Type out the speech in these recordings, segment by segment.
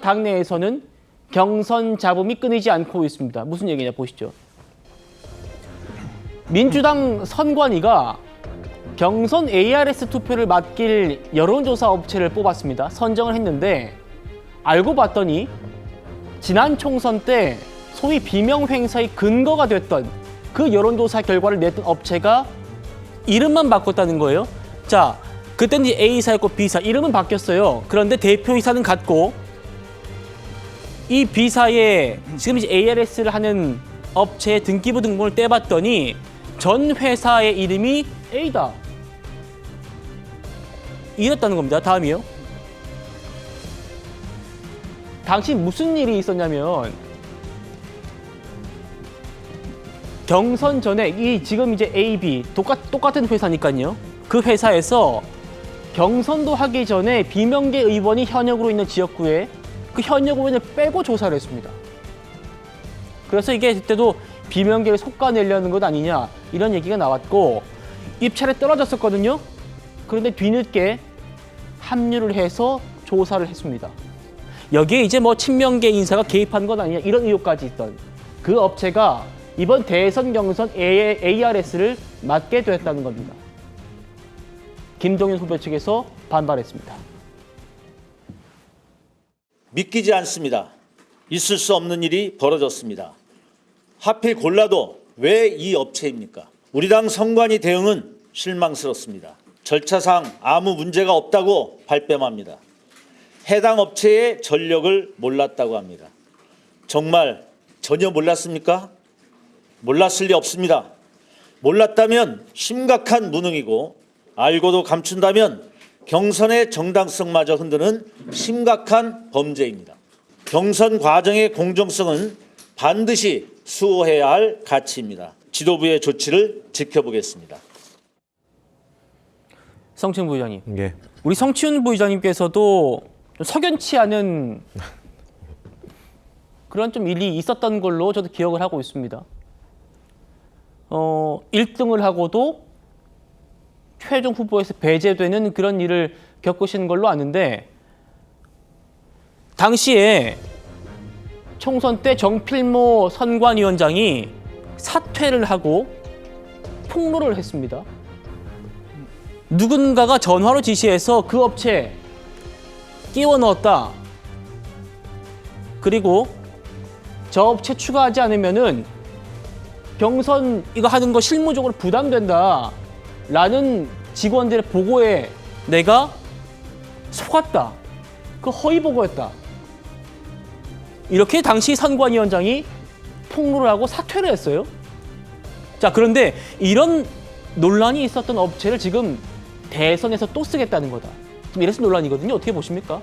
당내에서는 경선 잡음이 끊이지 않고 있습니다. 무슨 얘기냐 보시죠. 민주당 선관위가 경선 ARS 투표를 맡길 여론조사 업체를 뽑았습니다. 선정을 했는데 알고 봤더니 지난 총선 때 소위 비명행사의 근거가 됐던 그 여론조사 결과를 냈던 업체가 이름만 바꿨다는 거예요. 자, 그때는 이제 A사였고 B사, 이름은 바뀌었어요. 그런데 대표이사는 같고 이 B사에 지금 이제 ARS를 하는 업체의 등기부 등본을 떼봤더니 전 회사의 이름이 A다. 이랬다는 겁니다. 다음이요. 당시 무슨 일이 있었냐면 경선 전에 이 지금 이제 A, B 똑같은 회사니까요. 그 회사에서 경선도 하기 전에 비명계 의원이 현역으로 있는 지역구에 그 현역 의원을 빼고 조사를 했습니다. 그래서 이게 그때도 비명계를 솎아내려는 것 아니냐 이런 얘기가 나왔고 입찰에 떨어졌었거든요. 그런데 뒤늦게 합류를 해서 조사를 했습니다. 여기에 이제 뭐 친명계 인사가 개입한 것 아니냐 이런 의혹까지 있던 그 업체가 이번 대선 경선 ARS를 맡게 됐다는 겁니다. 김동연 후보 측에서 반발했습니다. 믿기지 않습니다. 있을 수 없는 일이 벌어졌습니다. 하필 골라도 왜 이 업체입니까? 우리 당 선관위 대응은 실망스럽습니다. 절차상 아무 문제가 없다고 발뺌합니다. 해당 업체의 전력을 몰랐다고 합니다. 정말 전혀 몰랐습니까? 몰랐을 리 없습니다. 몰랐다면 심각한 무능이고 알고도 감춘다면 경선의 정당성마저 흔드는 심각한 범죄입니다. 경선 과정의 공정성은 반드시 수호해야 할 가치입니다. 지도부의 조치를 지켜보겠습니다. 성치훈 부의장님. 예. 우리 성치훈 부의장님께서도 좀 석연치 않은 그런 좀 일이 있었던 걸로 저도 기억을 하고 있습니다. 1등을 하고도 최종 후보에서 배제되는 그런 일을 겪으신 걸로 아는데 당시에 총선 때 정필모 선관위원장이 사퇴를 하고 폭로를 했습니다. 누군가가 전화로 지시해서 그 업체 끼워 넣었다. 그리고 저 업체 추가하지 않으면은 경선 이거 하는 거 실무적으로 부담된다. 라는 직원들의 보고에 내가 속았다. 그 허위 보고였다. 이렇게 당시 선관위원장이 폭로를 하고 사퇴를 했어요. 자, 그런데 이런 논란이 있었던 업체를 지금 대선에서 또 쓰겠다는 거다. 지금 이래서 논란이거든요. 어떻게 보십니까?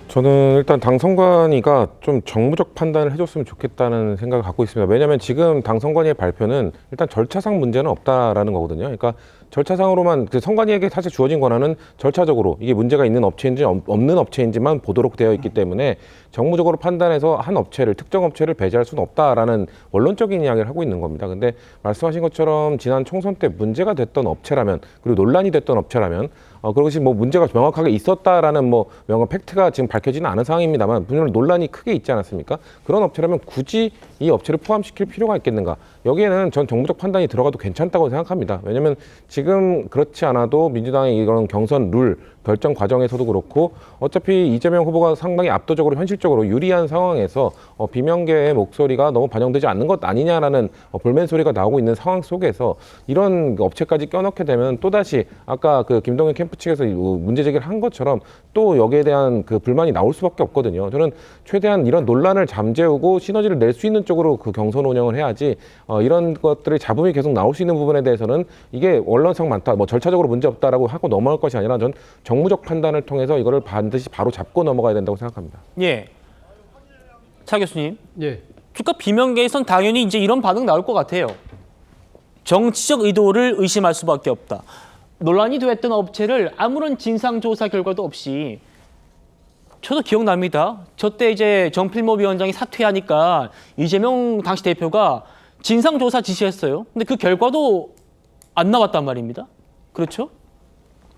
저는 일단 당 선관위가 좀 정무적 판단을 해줬으면 좋겠다는 생각을 갖고 있습니다. 왜냐하면 지금 당 선관위의 발표는 일단 절차상 문제는 없다라는 거거든요. 그러니까 절차상으로만 그 선관위에게 사실 주어진 권한은 절차적으로 이게 문제가 있는 업체인지 없는 업체인지만 보도록 되어 있기 때문에 정무적으로 판단해서 한 업체를 특정 업체를 배제할 수는 없다라는 원론적인 이야기를 하고 있는 겁니다. 근데 말씀하신 것처럼 지난 총선 때 문제가 됐던 업체라면 그리고 논란이 됐던 업체라면 그것이 뭐 문제가 명확하게 있었다라는 뭐 명확한 팩트가 지금 밝혀지는 않은 상황입니다만 분명히 논란이 크게 있지 않았습니까? 그런 업체라면 굳이 이 업체를 포함시킬 필요가 있겠는가? 여기에는 전 정무적 판단이 들어가도 괜찮다고 생각합니다. 왜냐하면 지금 그렇지 않아도 민주당의 이런 경선 룰 결정 과정에서도 그렇고 어차피 이재명 후보가 상당히 압도적으로 현실적으로 유리한 상황에서 비명계의 목소리가 너무 반영되지 않는 것 아니냐라는 볼멘 소리가 나오고 있는 상황 속에서 이런 업체까지 껴넣게 되면 또다시 아까 그 김동연 캠프 측에서 문제 제기를 한 것처럼 또 여기에 대한 그 불만이 나올 수밖에 없거든요. 저는 최대한 이런 논란을 잠재우고 시너지를 낼 수 있는 쪽으로 그 경선 운영을 해야지 이런 것들의 잡음이 계속 나올 수 있는 부분에 대해서는 이게 원론상 많다, 뭐 절차적으로 문제 없다라고 하고 넘어갈 것이 아니라 전 정무적 판단을 통해서 이거를 반드시 바로 잡고 넘어가야 된다고 생각합니다. 예. 차 교수님. 예. 그러니까 비명계에선 당연히 이제 이런 반응 나올 것 같아요. 정치적 의도를 의심할 수밖에 없다. 논란이 됐던 업체를 아무런 진상조사 결과도 없이 저도 기억납니다. 저 때 이제 정필모 위원장이 사퇴하니까 이재명 당시 대표가 진상조사 지시했어요. 근데 그 결과도 안 나왔단 말입니다. 그렇죠?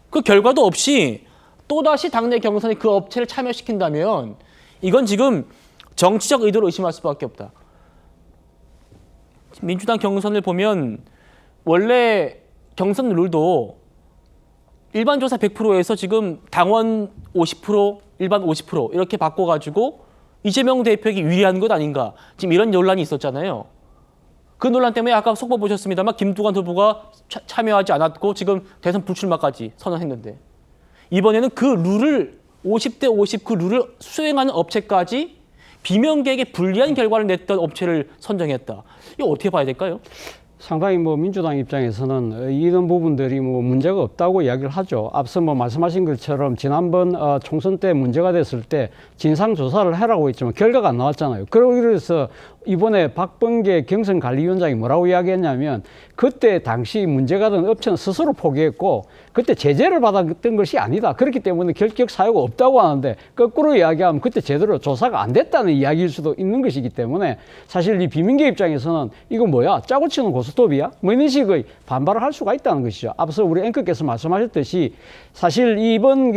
그 결과도 없이 또다시 당내 경선에 그 업체를 참여시킨다면 이건 지금 정치적 의도를 의심할 수밖에 없다. 민주당 경선을 보면 원래 경선 룰도 일반 조사 100%에서 지금 당원 50%, 일반 50% 이렇게 바꿔가지고 이재명 대표에게 유리한 것 아닌가. 지금 이런 논란이 있었잖아요. 그 논란 때문에 아까 속보 보셨습니다만 김두관 후보가 참여하지 않았고 지금 대선 불출마까지 선언했는데 이번에는 그 룰을 50대 50 그 룰을 수행하는 업체까지 비명계에게 불리한 결과를 냈던 업체를 선정했다. 이거 어떻게 봐야 될까요? 상당히 뭐 민주당 입장에서는 이런 부분들이 뭐 문제가 없다고 이야기를 하죠. 앞서 뭐 말씀하신 것처럼 지난번 총선 때 문제가 됐을 때 진상 조사를 하라고 했지만 결과가 안 나왔잖아요. 그래서 이번에 박범계 경선관리위원장이 뭐라고 이야기했냐면 그때 당시 문제가 된 업체는 스스로 포기했고 그때 제재를 받았던 것이 아니다. 그렇기 때문에 결격 사유가 없다고 하는데 거꾸로 이야기하면 그때 제대로 조사가 안 됐다는 이야기일 수도 있는 것이기 때문에 사실 이 비민계 입장에서는 이거 뭐야? 짜고 치는 고스톱이야? 뭐 이런 식의 반발을 할 수가 있다는 것이죠. 앞서 우리 앵커께서 말씀하셨듯이 사실 이번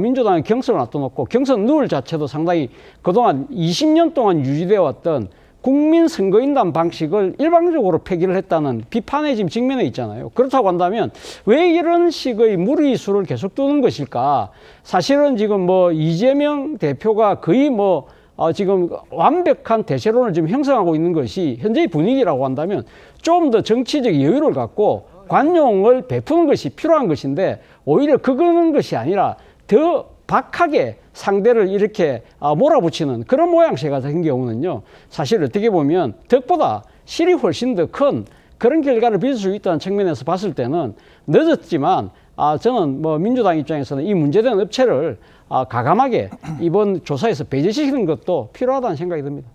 민주당의 경선을 놔둬놓고 경선 룰 자체도 상당히 그동안 20년 동안 유지되어 왔던 국민선거인단 방식을 일방적으로 폐기를 했다는 비판에 지금 직면해 있잖아요. 그렇다고 한다면 왜 이런 식의 무리수를 계속 두는 것일까? 사실은 지금 뭐 이재명 대표가 거의 뭐 지금 완벽한 대세론을 지금 형성하고 있는 것이 현재의 분위기라고 한다면 좀 더 정치적 여유를 갖고 관용을 베푸는 것이 필요한 것인데 오히려 그거는 것이 아니라 더 박하게 상대를 이렇게 몰아붙이는 그런 모양새 같은 경우는요. 사실 어떻게 보면 덕보다 실이 훨씬 더 큰 그런 결과를 빚을 수 있다는 측면에서 봤을 때는 늦었지만 저는 뭐 민주당 입장에서는 이 문제된 업체를 가감하게 이번 조사에서 배제시키는 것도 필요하다는 생각이 듭니다.